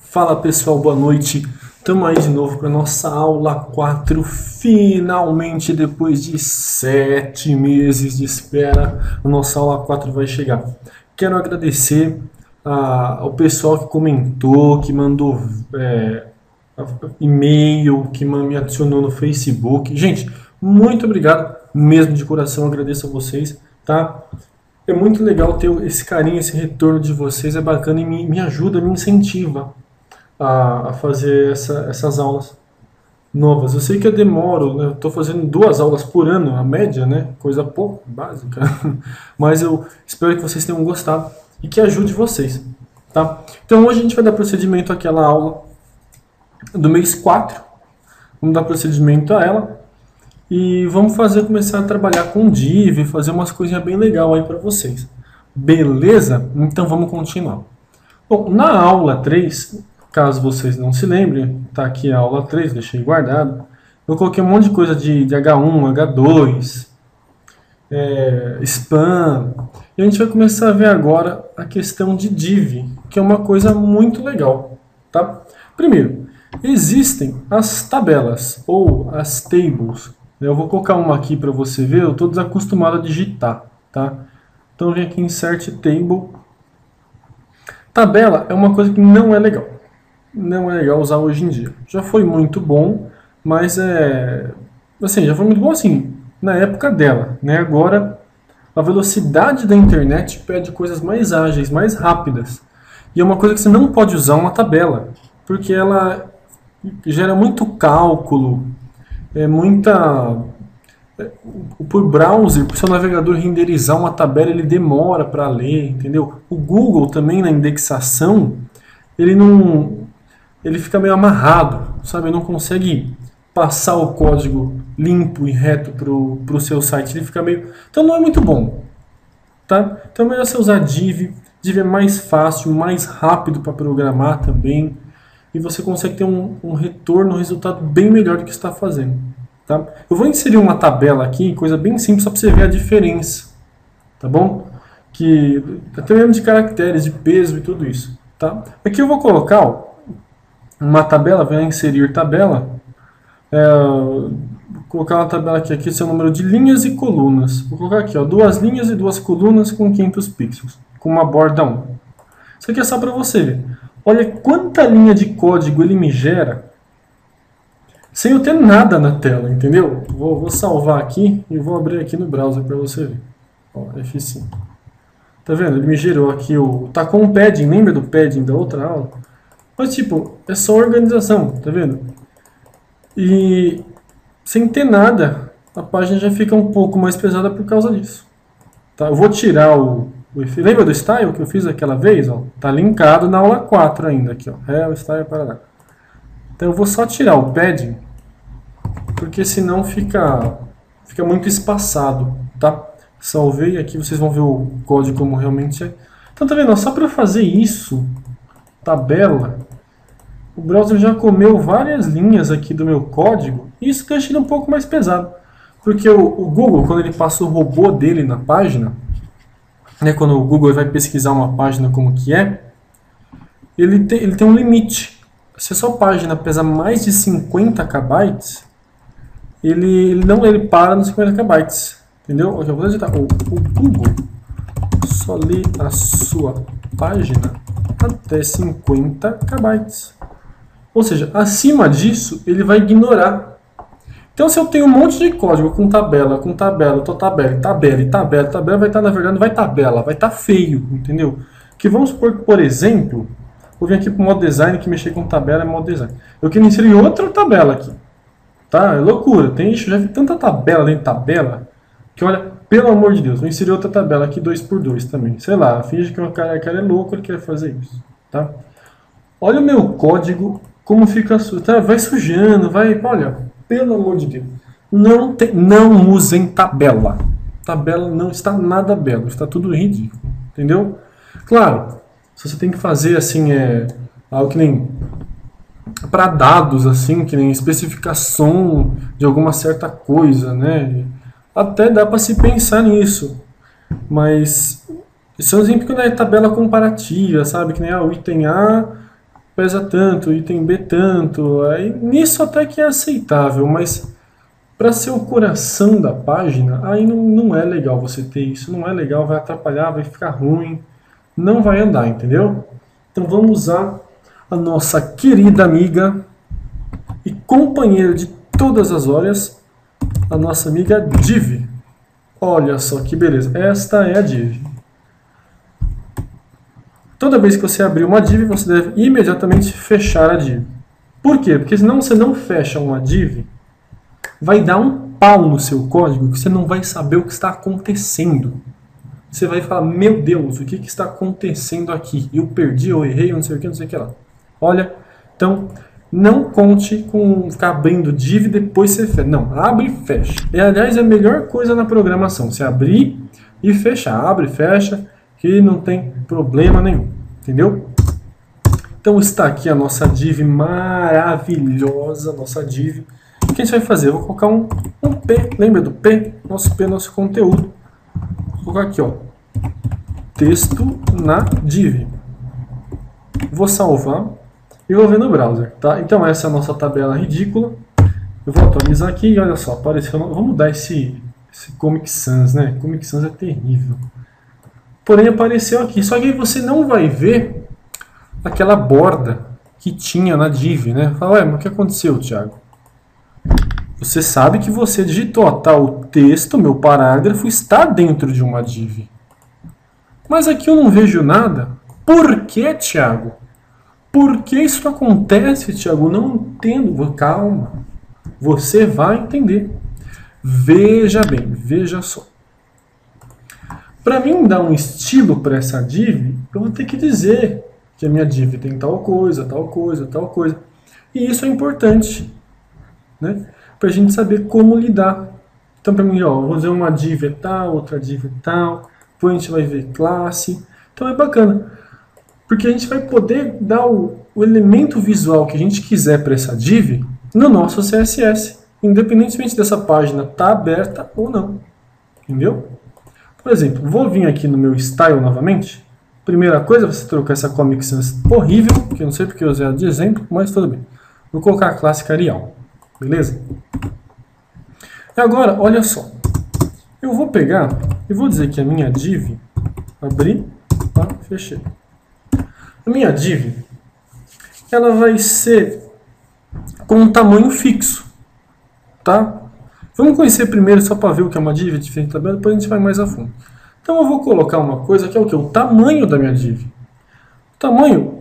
Fala pessoal, boa noite. Estamos aí de novo para nossa aula 4. Finalmente, depois de 7 meses de espera, a nossa aula 4 vai chegar. Quero agradecer ao pessoal que comentou, que mandou e-mail, que me adicionou no Facebook. Gente, muito obrigado mesmo de coração, agradeço a vocês, tá? É muito legal ter esse carinho, esse retorno de vocês, é bacana e me ajuda, me incentiva a fazer essas aulas novas. Eu sei que eu demoro, né? Eu estou fazendo 2 aulas por ano, a média, né? Coisa pouco básica. Mas eu espero que vocês tenham gostado e que ajude vocês, tá? Então hoje a gente vai dar procedimento àquela aula do mês 4. Vamos dar procedimento a ela e vamos começar a trabalhar com div, fazer umas coisinhas bem legal aí para vocês. Beleza? Então vamos continuar. Bom, na aula 3, caso vocês não se lembrem, tá aqui a aula 3, deixei guardado. Eu coloquei um monte de coisa de H1, H2, spam. E a gente vai começar a ver agora a questão de div, que é uma coisa muito legal, tá? Primeiro, existem as tabelas ou as tables. Eu vou colocar uma aqui para você ver, eu estou desacostumado a digitar, tá? Então vem aqui em Insert Table. Tabela é uma coisa que não é legal. Não é legal usar hoje em dia. Já foi muito bom, mas assim, já foi muito bom assim, na época dela, né? Agora, a velocidade da internet pede coisas mais ágeis, mais rápidas. E é uma coisa que você não pode usar uma tabela, porque ela gera muito cálculo, por browser, para o seu navegador renderizar uma tabela, ele demora para ler, entendeu? O Google também, na indexação, ele fica meio amarrado, sabe? Ele não consegue passar o código limpo e reto para o seu site, ele fica meio... Então não é muito bom, tá? Então é melhor você usar div. Div é mais fácil, mais rápido para programar também, e você consegue ter um retorno, um resultado bem melhor do que você está fazendo. Tá? Eu vou inserir uma tabela aqui, coisa bem simples, só para você ver a diferença, tá bom? Até mesmo de caracteres, de peso e tudo isso, tá? Aqui eu vou colocar uma tabela, vou inserir tabela, vou colocar uma tabela aqui, seu número de linhas e colunas. Vou colocar aqui, 2 linhas e 2 colunas com 500 pixels, com uma borda 1. Isso aqui é só para você ver. Olha quanta linha de código ele me gera sem eu ter nada na tela, entendeu? Vou salvar aqui e vou abrir aqui no browser para você ver. Ó, F5. Tá vendo? Ele me gerou aqui tá com o padding, lembra do padding da outra aula? Mas tipo, é só organização, tá vendo? E sem ter nada, a página já fica um pouco mais pesada por causa disso. Tá? Eu vou tirar lembra do style que eu fiz aquela vez? Ó? Tá linkado na aula 4 ainda aqui, ó. Style para lá. Então eu vou só tirar o padding, porque senão fica muito espaçado, tá? Salvei aqui, vocês vão ver o código como realmente é. Então tá vendo? Só para fazer isso, tabela, o browser já comeu várias linhas aqui do meu código, e isso deixa ele um pouco mais pesado. Porque o Google, quando ele passa o robô dele na página, né, quando o Google vai pesquisar uma página como que ele tem um limite. Se a sua página pesa mais de 50 KB, ele para nos 50 KB. Entendeu? Eu vou digitar. O Google só lê a sua página até 50 KB. Ou seja, acima disso, ele vai ignorar. Então, se eu tenho um monte de código com tabela, tabela, vai estar, na verdade, não vai tabela, vai estar feio, entendeu? Que vamos supor que, por exemplo, vou vir aqui para o modo design, que mexer com tabela é modo design. Eu quero inserir outra tabela aqui. Tá? É loucura. Já vi tanta tabela dentro de tabela, que olha, pelo amor de Deus, vou inserir outra tabela aqui 2x2 também. Sei lá, finge que o cara é louco, ele quer fazer isso. Tá? Olha o meu código, como fica, tá? Vai sujando, olha... Pelo amor de Deus, não usem tabela. Tabela não está nada belo, está tudo ridículo, entendeu? Claro, se você tem que fazer assim, algo que nem para dados, assim, que nem especificação de alguma certa coisa, né? Até dá para se pensar nisso, mas isso é um exemplo que não é tabela comparativa, sabe? Que nem o item A pesa tanto, item B tanto, aí nisso até que é aceitável, mas para ser o coração da página, aí não é legal você ter isso, não é legal, vai atrapalhar, vai ficar ruim, não vai andar, entendeu? Então vamos usar a nossa querida amiga e companheira de todas as horas, a nossa amiga Div. Olha só que beleza, esta é a Div. Toda vez que você abrir uma div, você deve imediatamente fechar a div. Por quê? Porque senão você não fecha uma div, vai dar um pau no seu código que você não vai saber o que está acontecendo. Você vai falar, meu Deus, o que está acontecendo aqui? Eu perdi, eu errei, eu não sei o que, não sei o que lá. Olha, então não conte com ficar abrindo div e depois você fecha. Não, abre e fecha. E, aliás, é a melhor coisa na programação, você abrir e fechar. Abre e fecha, que não tem problema nenhum, entendeu? Então está aqui a nossa div maravilhosa, nossa div. O que a gente vai fazer? Eu vou colocar um P, lembra do P? Nosso P, nosso conteúdo. Vou colocar aqui, ó, texto na div. Vou salvar e vou ver no browser, tá? Então essa é a nossa tabela ridícula. Eu vou atualizar aqui e olha só, apareceu. Vamos mudar esse Comic Sans, né? Comic Sans é terrível. Porém apareceu aqui, só que aí você não vai ver aquela borda que tinha na div, né? Fala, ué, mas o que aconteceu, Thiago? Você sabe que você digitou, tá? O texto, meu parágrafo, está dentro de uma div. Mas aqui eu não vejo nada. Por que, Thiago? Por que isso acontece, Thiago? Não entendo. Calma. Você vai entender. Veja bem, veja só. Para mim dar um estilo para essa div, eu vou ter que dizer que a minha div tem tal coisa, tal coisa, tal coisa. E isso é importante, né? Para a gente saber como lidar. Então, para mim, ó, eu vou dizer uma div é tal, outra div é tal, depois a gente vai ver classe. Então é bacana, porque a gente vai poder dar o elemento visual que a gente quiser para essa div no nosso CSS, independentemente dessa página estar aberta ou não. Entendeu? Por exemplo, vou vir aqui no meu style novamente. Primeira coisa, você trocar essa Comic Sans horrível, que eu não sei porque eu usei ela de exemplo, mas tudo bem. Vou colocar a classe Arial. Beleza? E agora, olha só. Eu vou pegar e vou dizer que a minha div, abrir, tá? Fechei. A minha div, ela vai ser com um tamanho fixo, tá? Vamos conhecer primeiro só para ver o que é uma div diferente da tabela, depois a gente vai mais a fundo. Então eu vou colocar uma coisa que é o que? O tamanho da minha div. O tamanho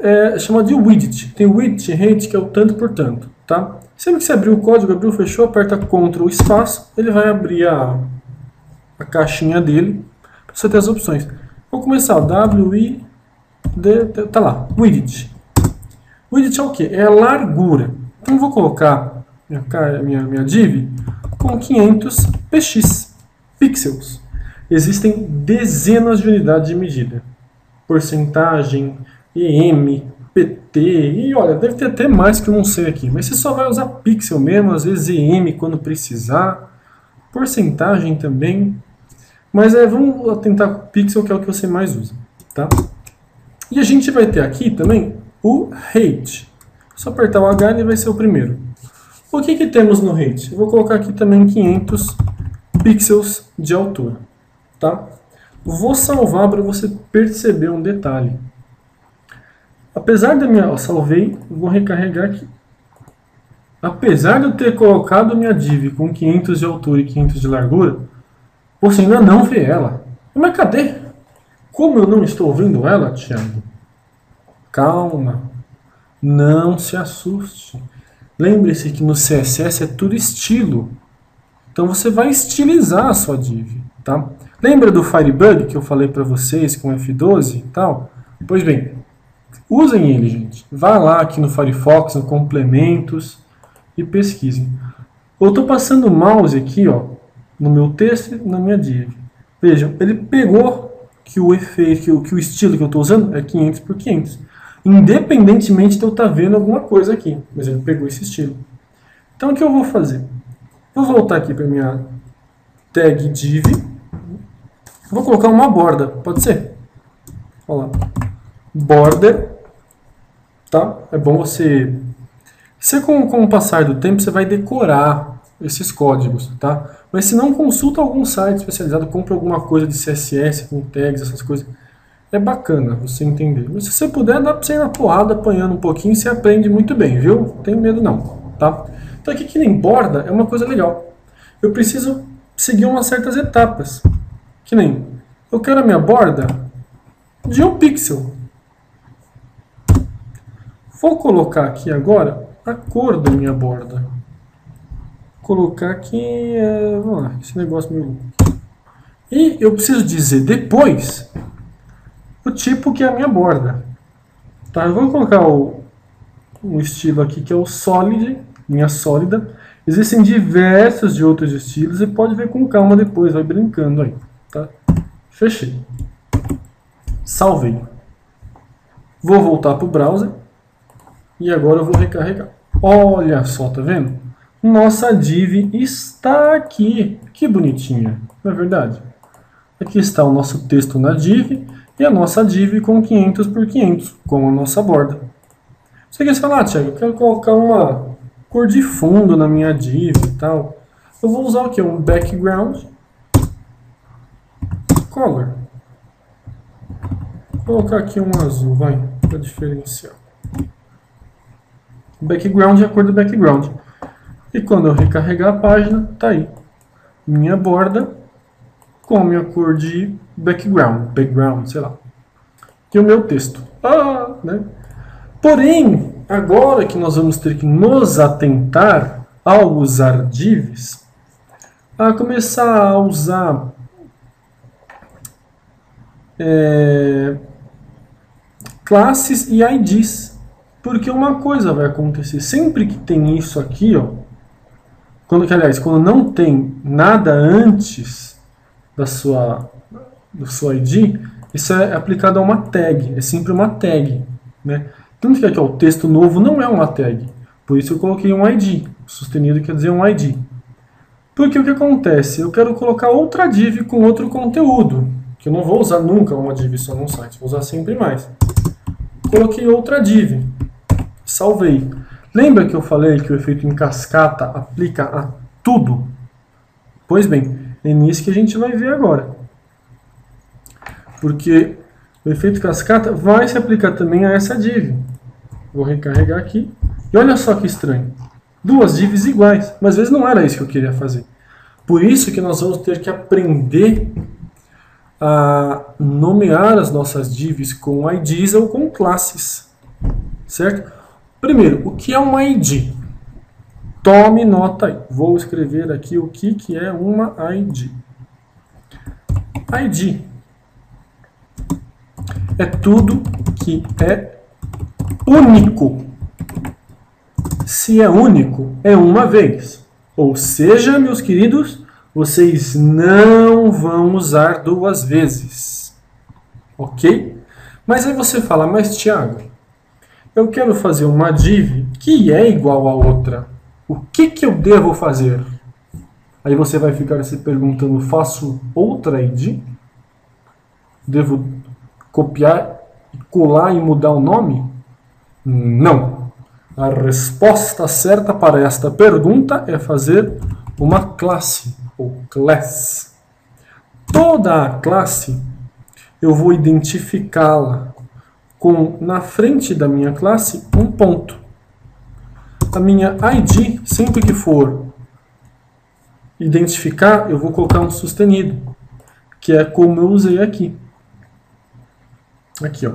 é chamado de widget. Tem widget e height, que é o tanto por tanto, tá? Sempre que você abrir o código, abriu, fechou, aperta Ctrl espaço, ele vai abrir a caixinha dele para você ter as opções. Vou começar, WID, tá lá, widget. Widget é o que? É a largura. Então eu vou colocar minha div com 500 px, pixels. Existem dezenas de unidades de medida. Porcentagem, EM, PT, e olha, deve ter até mais que eu não sei aqui, mas você só vai usar pixel mesmo, às vezes EM quando precisar, porcentagem também, mas vamos tentar com pixel, que é o que você mais usa, tá? E a gente vai ter aqui também o height. Só apertar o H, ele vai ser o primeiro. O que temos no height? Eu vou colocar aqui também 500 pixels de altura, tá? Vou salvar para você perceber um detalhe. Apesar da minha... salvei, vou recarregar aqui. Apesar de eu ter colocado a minha div com 500 de altura e 500 de largura, você ainda não vê ela. Mas cadê? Como eu não estou vendo ela, Thiago? Calma. Não se assuste. Lembre-se que no CSS é tudo estilo. Então você vai estilizar a sua div, tá? Lembra do Firebug que eu falei para vocês com F12 e tal? Pois bem, usem ele, gente. Vá lá aqui no Firefox, no Complementos e pesquisem. Eu estou passando o mouse aqui, ó, no meu texto e na minha div. Vejam, ele pegou que o efeito, que o estilo que eu estou usando é 500 por 500. Independentemente de eu estar vendo alguma coisa aqui. Mas ele pegou esse estilo. Então o que eu vou fazer? Vou voltar aqui para minha tag div. Vou colocar uma borda, pode ser? Olha lá. Border tá? É bom você... com o passar do tempo, você vai decorar esses códigos, tá? Mas se não, consulta algum site especializado, compra alguma coisa de CSS, com tags, essas coisas. É bacana você entender. Mas se você puder, dá pra você ir na porrada, apanhando um pouquinho, você aprende muito bem, viu? Não tem medo não, tá? Então aqui que nem borda é uma coisa legal. Eu preciso seguir umas certas etapas. Que nem, eu quero a minha borda de 1 pixel. Vou colocar aqui agora a cor da minha borda. Vou colocar aqui, vamos lá, esse negócio meio... E eu preciso dizer depois o tipo que é a minha borda. Tá, eu vou colocar um estilo aqui que é o Solid, linha sólida. Existem diversos de outros estilos e pode ver com calma depois, vai brincando aí. Tá? Fechei. Salvei. Vou voltar para o browser e agora eu vou recarregar. Olha só, tá vendo? Nossa div está aqui. Que bonitinha, não é verdade? Aqui está o nosso texto na div e a nossa div com 500 por 500, com a nossa borda. Você quer falar, Thiago, eu quero colocar uma cor de fundo na minha div e tal. Eu vou usar o que? Um background color. Vou colocar aqui um azul, vai, para diferenciar. Background é a cor do background. E quando eu recarregar a página, tá aí. Minha borda com a minha cor de background, sei lá. E o meu texto. Né? Porém, agora que nós vamos ter que nos atentar ao usar divs, a começar a usar classes e IDs. Porque uma coisa vai acontecer. Sempre que tem isso aqui, ó, quando não tem nada antes do seu ID, isso é aplicado a uma tag. É sempre uma tag. Né? Tanto que aqui, ó, o texto novo não é uma tag. Por isso eu coloquei um ID. Sustenido quer dizer um ID. Porque o que acontece? Eu quero colocar outra div com outro conteúdo. Que eu não vou usar nunca uma div só num site. Vou usar sempre mais. Coloquei outra div. Salvei. Lembra que eu falei que o efeito em cascata aplica a tudo? Pois bem, é nisso que a gente vai ver agora. Porque o efeito cascata vai se aplicar também a essa div. Vou recarregar aqui. E olha só que estranho. Duas divs iguais. Mas às vezes não era isso que eu queria fazer. Por isso que nós vamos ter que aprender a nomear as nossas divs com IDs ou com classes. Certo? Primeiro, o que é uma ID? Tome nota aí. Vou escrever aqui o que é uma ID. ID é tudo que é único. Se é único, é uma vez. Ou seja, meus queridos, vocês não vão usar duas vezes. Ok? Mas aí você fala, mas Thiago, eu quero fazer uma div que é igual a outra. O que eu devo fazer? Aí você vai ficar se perguntando, faço outra ID? Devo copiar, colar e mudar o nome? Não. A resposta certa para esta pergunta é fazer uma classe, ou class. Toda a classe eu vou identificá-la com, na frente da minha classe, um ponto. A minha ID, sempre que for identificar, eu vou colocar um sustenido, que é como eu usei aqui. Aqui, ó,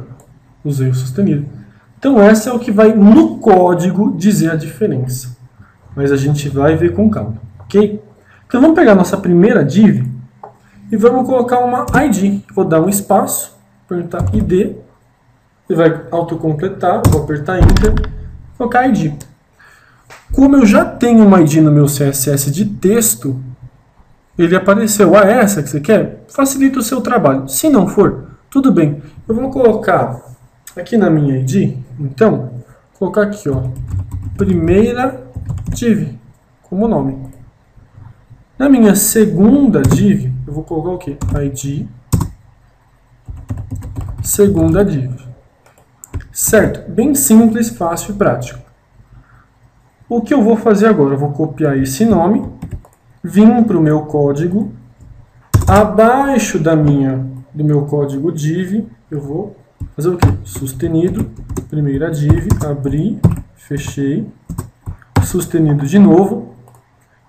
usei o sustenido. Então, essa é o que vai no código dizer a diferença. Mas a gente vai ver com calma, ok? Então, vamos pegar a nossa primeira div e vamos colocar uma ID. Vou dar um espaço, apertar ID. Ele vai autocompletar, vou apertar Enter, colocar ID. Como eu já tenho uma ID no meu CSS de texto, ele apareceu. É essa que você quer? Facilita o seu trabalho. Se não for, tudo bem. Eu vou colocar aqui na minha ID, então, colocar aqui, ó, primeira div, como nome. Na minha segunda div, eu vou colocar o quê? ID, segunda div. Certo? Bem simples, fácil e prático. O que eu vou fazer agora? Eu vou copiar esse nome, vim para o meu código, abaixo do meu código div, eu vou fazer o quê? Sustenido, primeira div, abri, fechei, sustenido de novo,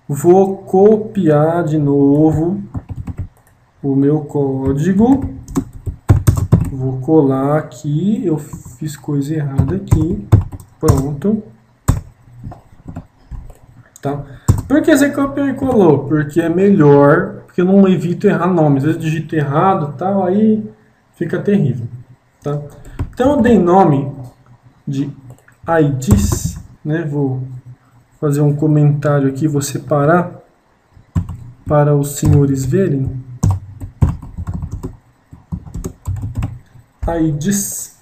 vou copiar de novo o meu código, vou colar aqui, eu fiz coisa errada aqui, pronto. Tá? Por que você copiou e colou? Porque é melhor, porque eu não evito errar nome. Às vezes eu digito errado, tal, aí fica terrível. Tá? Então eu dei nome de IDs, né? Vou fazer um comentário aqui, vou separar para os senhores verem. IDs.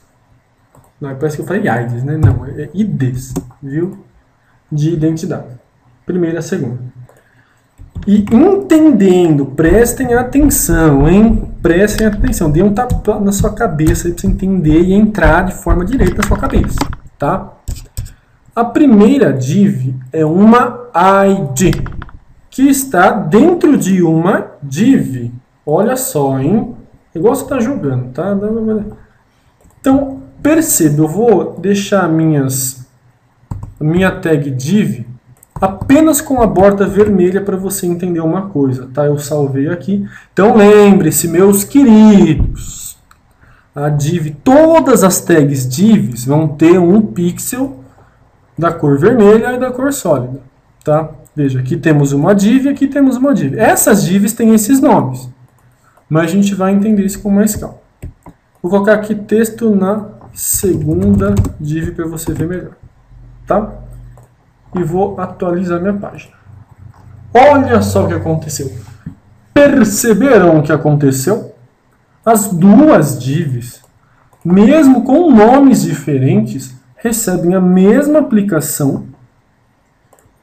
Não, parece que eu falei IDs, né? Não, é IDs, viu? De identidade. Primeira, segunda. E entendendo, prestem atenção, hein? Prestem atenção. Dê um tapa na sua cabeça para você entender e entrar de forma direita na sua cabeça, tá? A primeira div é uma ID, que está dentro de uma div. Olha só, hein? Igual você está jogando, tá? Então, perceba, eu vou deixar a minha tag div apenas com a borda vermelha para você entender uma coisa, tá? Eu salvei aqui. Então lembre-se, meus queridos, a div, todas as tags divs vão ter um pixel da cor vermelha e da cor sólida, tá? Veja, aqui temos uma div e aqui temos uma div. Essas divs têm esses nomes, mas a gente vai entender isso com mais calma. Vou colocar aqui texto na segunda div para você ver melhor, tá? E vou atualizar minha página. Olha só o que aconteceu. Perceberam o que aconteceu? As duas divs, mesmo com nomes diferentes, recebem a mesma aplicação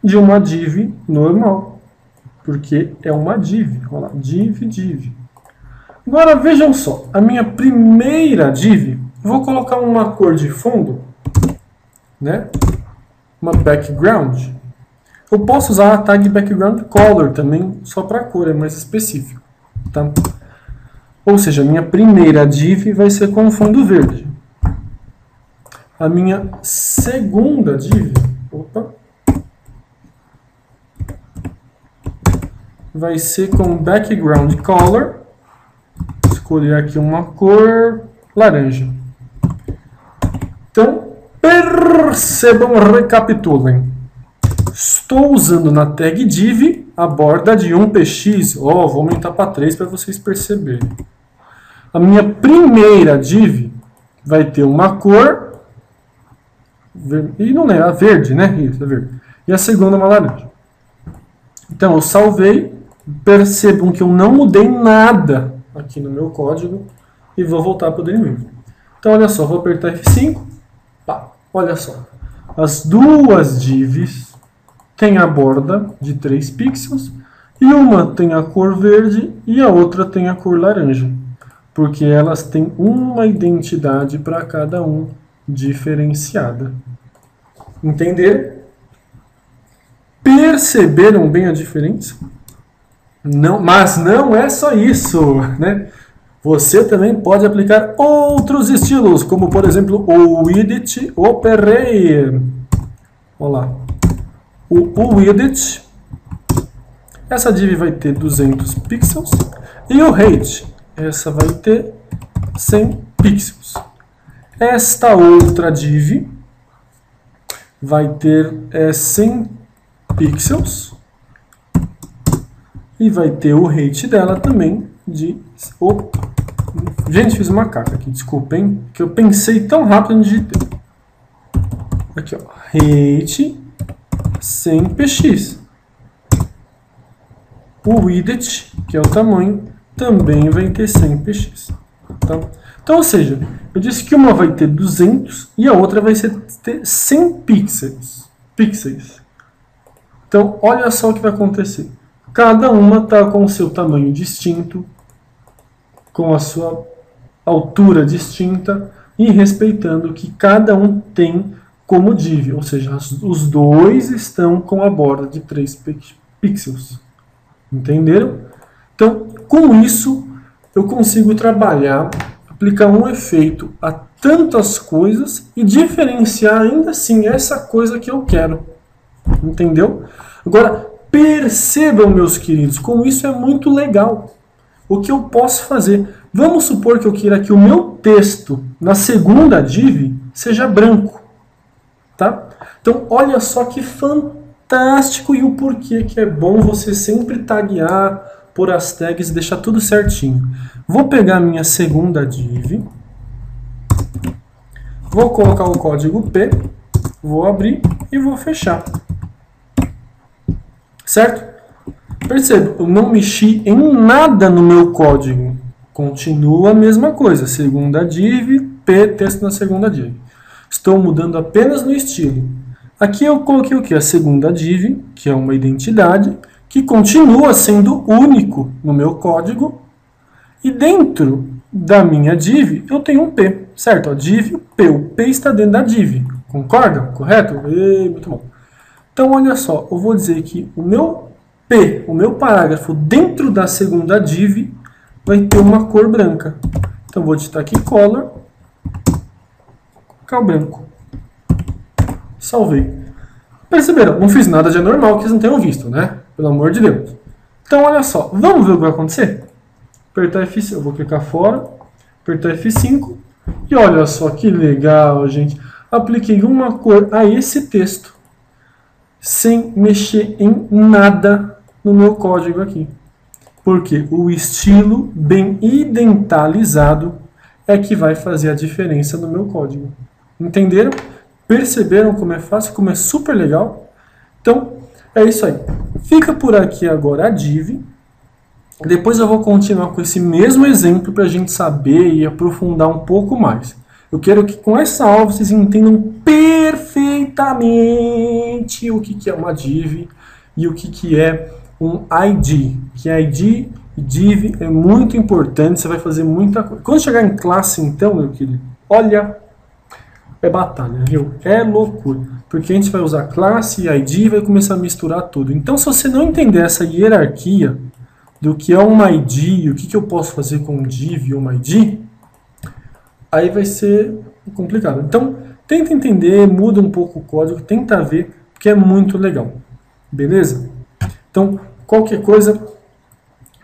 de uma div normal. Porque é uma div. Olha lá, div. Agora vejam só. A minha primeira div, vou colocar uma cor de fundo, né? Uma background. Eu posso usar a tag background color também, só para cor, é mais específico. Tá? Ou seja, a minha primeira div vai ser com fundo verde. A minha segunda div vai ser com background color. Escolher aqui uma cor laranja. Então, percebam, recapitulem. Estou usando na tag div a borda de 1px. Vou aumentar para 3 para vocês perceberem. A minha primeira div vai ter uma cor e não é verde, né? Isso, é verde. E a segunda uma laranja. Então eu salvei. Percebam que eu não mudei nada aqui no meu código e vou voltar para o Dreamweaver. Então olha só, vou apertar F5. Olha só, as duas divs têm a borda de 3 pixels e uma tem a cor verde e a outra tem a cor laranja, porque elas têm uma identidade para cada um diferenciada. Entenderam? Perceberam bem a diferença? Não, mas não é só isso, né? Você também pode aplicar outros estilos, como por exemplo o widget operate. Olha lá. O widget, essa div vai ter 200 pixels e o height, essa vai ter 100 pixels. Esta outra div vai ter 100 pixels e vai ter o height dela também de... Gente, fiz uma caca aqui, desculpem, que eu pensei tão rápido no digitei. Aqui, ó, height 100px. O widget, que é o tamanho, também vai ter 100px. Tá? Então, ou seja, eu disse que uma vai ter 200 e a outra vai ter 100 pixels. Então, olha só o que vai acontecer. Cada uma está com o seu tamanho distinto, com a sua altura distinta, e respeitando o que cada um tem como div, ou seja, os dois estão com a borda de 3 pixels. Entenderam? Então, com isso, eu consigo trabalhar, aplicar um efeito a tantas coisas e diferenciar ainda assim essa coisa que eu quero. Entendeu? Agora, percebam, meus queridos, como isso é muito legal. O que eu posso fazer? Vamos supor que eu queira que o meu texto na segunda div seja branco. Tá? Então, olha só que fantástico e o porquê que é bom você sempre taguear por as tags e deixar tudo certinho. Vou pegar minha segunda div, vou colocar o código P, vou abrir e vou fechar. Certo? Perceba, eu não mexi em nada no meu código. Continua a mesma coisa. Segunda div, P, texto na segunda div. Estou mudando apenas no estilo. Aqui eu coloquei o que? A segunda div, que é uma identidade, que continua sendo único no meu código. E dentro da minha div, eu tenho um P, certo? A div, P. O P está dentro da div. Concordam? Correto? Muito bom. Então, olha só, eu vou dizer que o meu P, o meu parágrafo dentro da segunda div, vai ter uma cor branca. Então, eu vou digitar aqui color, colocar o branco. Salvei. Perceberam? Não fiz nada de anormal que vocês não tenham visto, né? Pelo amor de Deus. Então, olha só, vamos ver o que vai acontecer? Apertar F5, eu vou clicar fora, apertar F5, e olha só que legal, gente. Apliquei uma cor a esse texto, sem mexer em nada no meu código aqui. Porque o estilo bem identalizado é que vai fazer a diferença no meu código. Entenderam? Perceberam como é fácil, como é super legal? Então, é isso aí. Fica por aqui agora a div. Depois eu vou continuar com esse mesmo exemplo para a gente saber e aprofundar um pouco mais. Eu quero que com essa aula vocês entendam perfeitamente o que é uma div e o que é um ID. Que ID e div é muito importante, você vai fazer muita coisa. Quando chegar em classe, então, meu querido, olha, é batalha, viu? É loucura. Porque a gente vai usar classe e ID e vai começar a misturar tudo. Então, se você não entender essa hierarquia do que é uma ID e o que eu posso fazer com um div e uma ID, aí vai ser complicado. Então, tenta entender, muda um pouco o código, tenta ver, porque é muito legal. Beleza? Então, qualquer coisa,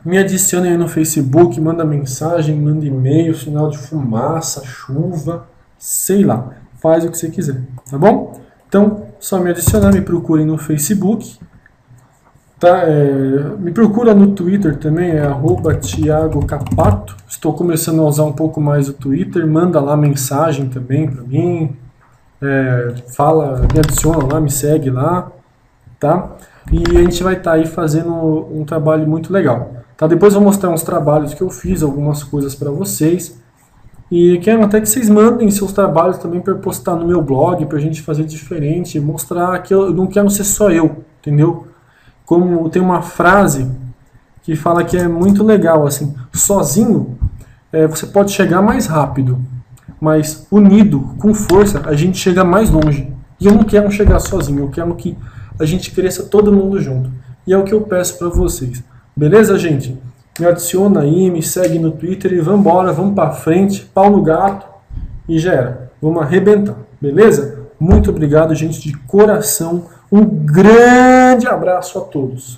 me adicione aí no Facebook, manda mensagem, manda e-mail, sinal de fumaça, chuva, sei lá. Faz o que você quiser, tá bom? Então, só me adicionar, me procurem no Facebook. Tá? Me procura no Twitter também, é @TiagoCapato. Estou começando a usar um pouco mais o Twitter. Manda lá mensagem também para mim. Fala, me adiciona lá, me segue lá. Tá? E a gente vai estar aí fazendo um trabalho muito legal. Tá? Depois eu vou mostrar uns trabalhos que eu fiz, algumas coisas para vocês. E quero até que vocês mandem seus trabalhos também para postar no meu blog, para a gente fazer diferente, mostrar que eu não quero ser só eu, entendeu? Como tem uma frase que fala que é muito legal, assim, sozinho você pode chegar mais rápido, mas unido, com força, a gente chega mais longe. E eu não quero chegar sozinho, eu quero que a gente cresça todo mundo junto. E é o que eu peço para vocês. Beleza, gente? Me adiciona aí, me segue no Twitter e vamos embora, vamos para frente, pau no gato e já era. Vamos arrebentar, beleza? Muito obrigado, gente, de coração. Um grande abraço a todos.